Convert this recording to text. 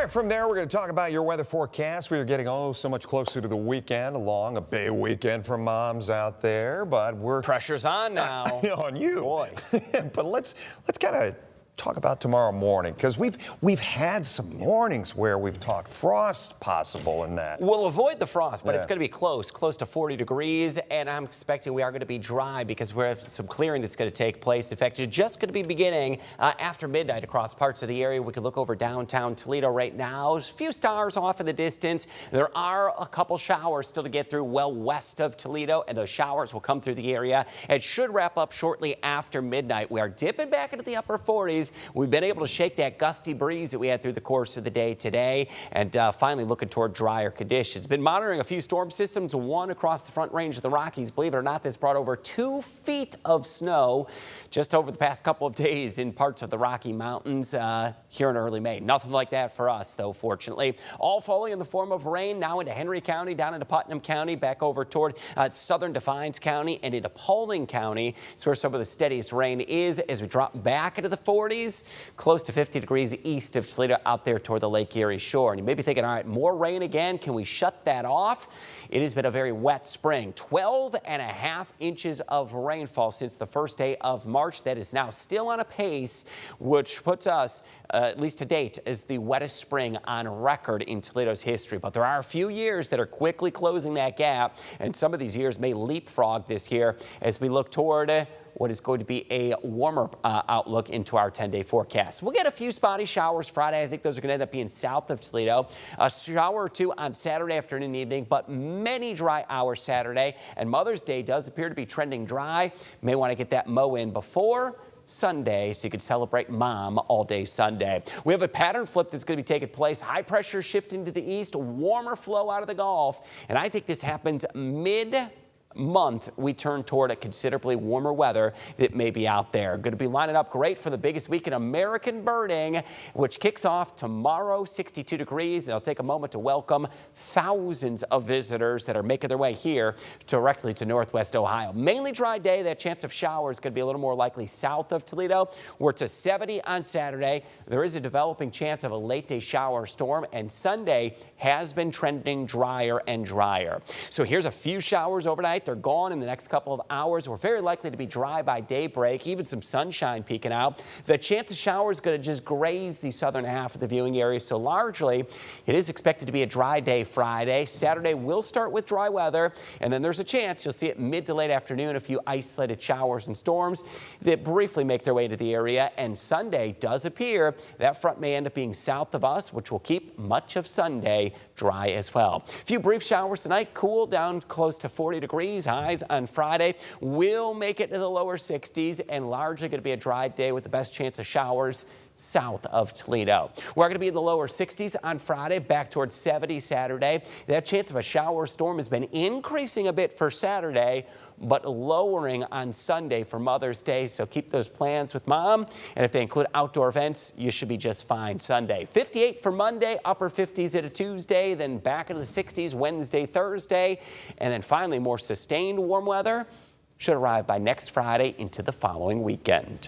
right, from there, we're going to talk about your weather forecast. We are getting so much closer to the weekend, along a bay weekend for moms out there, but we're pressure's on now. On you. Boy. But let's kind of talk about tomorrow morning, because we've had some mornings where we've talked frost possible in that. We'll avoid the frost, but it's going to be close to 40 degrees, and I'm expecting we are going to be dry because we have some clearing that's going to take place. In fact, it's just going to be beginning after midnight across parts of the area. We can look over downtown Toledo right now. A few stars off in the distance. There are a couple showers still to get through well west of Toledo, and those showers will come through the area. It should wrap up shortly after midnight. We are dipping back into the upper 40s. We've been able to shake that gusty breeze that we had through the course of the day today, and finally looking toward drier conditions. Been monitoring a few storm systems, one across the Front Range of the Rockies. Believe it or not, this brought over 2 feet of snow just over the past couple of days in parts of the Rocky Mountains here in early May. Nothing like that for us, though, fortunately. All falling in the form of rain now into Henry County, down into Putnam County, back over toward southern Defiance County and into Paulding County. It's where some of the steadiest rain is as we drop back into the 40s, close to 50 degrees east of Toledo out there toward the Lake Erie shore. And you may be thinking, all right, more rain again. Can we shut that off? It has been a very wet spring. 12.5 inches of rainfall since the first day of March. That is now still on a pace, which puts us, at least to date, as the wettest spring on record in Toledo's history. But there are a few years that are quickly closing that gap, and some of these years may leapfrog this year as we look toward what is going to be a warmer outlook into our 10-day forecast. We'll get a few spotty showers Friday. I think those are going to end up being south of Toledo. A shower or two on Saturday afternoon and evening, but many dry hours Saturday. And Mother's Day does appear to be trending dry. May want to get that mow in before Sunday so you can celebrate Mom all day Sunday. We have a pattern flip that's going to be taking place. High pressure shifting to the east, warmer flow out of the Gulf. And I think this happens mid-month. We turn toward a considerably warmer weather that may be out there. Going to be lining up great for the biggest week in American birding, which kicks off tomorrow, 62 degrees. And I'll take a moment to welcome thousands of visitors that are making their way here directly to Northwest Ohio. Mainly dry day. That chance of showers going to be a little more likely south of Toledo. We're to 70 on Saturday. There is a developing chance of a late day shower storm, and Sunday has been trending drier and drier. So here's a few showers overnight. They're gone in the next couple of hours. We're very likely to be dry by daybreak, even some sunshine peeking out. The chance of showers is going to just graze the southern half of the viewing area. So largely, it is expected to be a dry day Friday. Saturday will start with dry weather, and then there's a chance you'll see it mid to late afternoon, a few isolated showers and storms that briefly make their way into the area. And Sunday does appear that front may end up being south of us, which will keep much of Sunday dry as well. A few brief showers tonight, cool down close to 40 degrees. Highs on Friday will make it to the lower 60s, and largely going to be a dry day with the best chance of showers south of Toledo. We're going to be in the lower 60s on Friday, back towards 70 Saturday. That chance of a shower storm has been increasing a bit for Saturday, but lowering on Sunday for Mother's Day. So keep those plans with Mom. And if they include outdoor events, you should be just fine Sunday. 58 for Monday, upper 50s at a Tuesday, then back into the 60s Wednesday, Thursday. And then finally, more sustained warm weather should arrive by next Friday into the following weekend.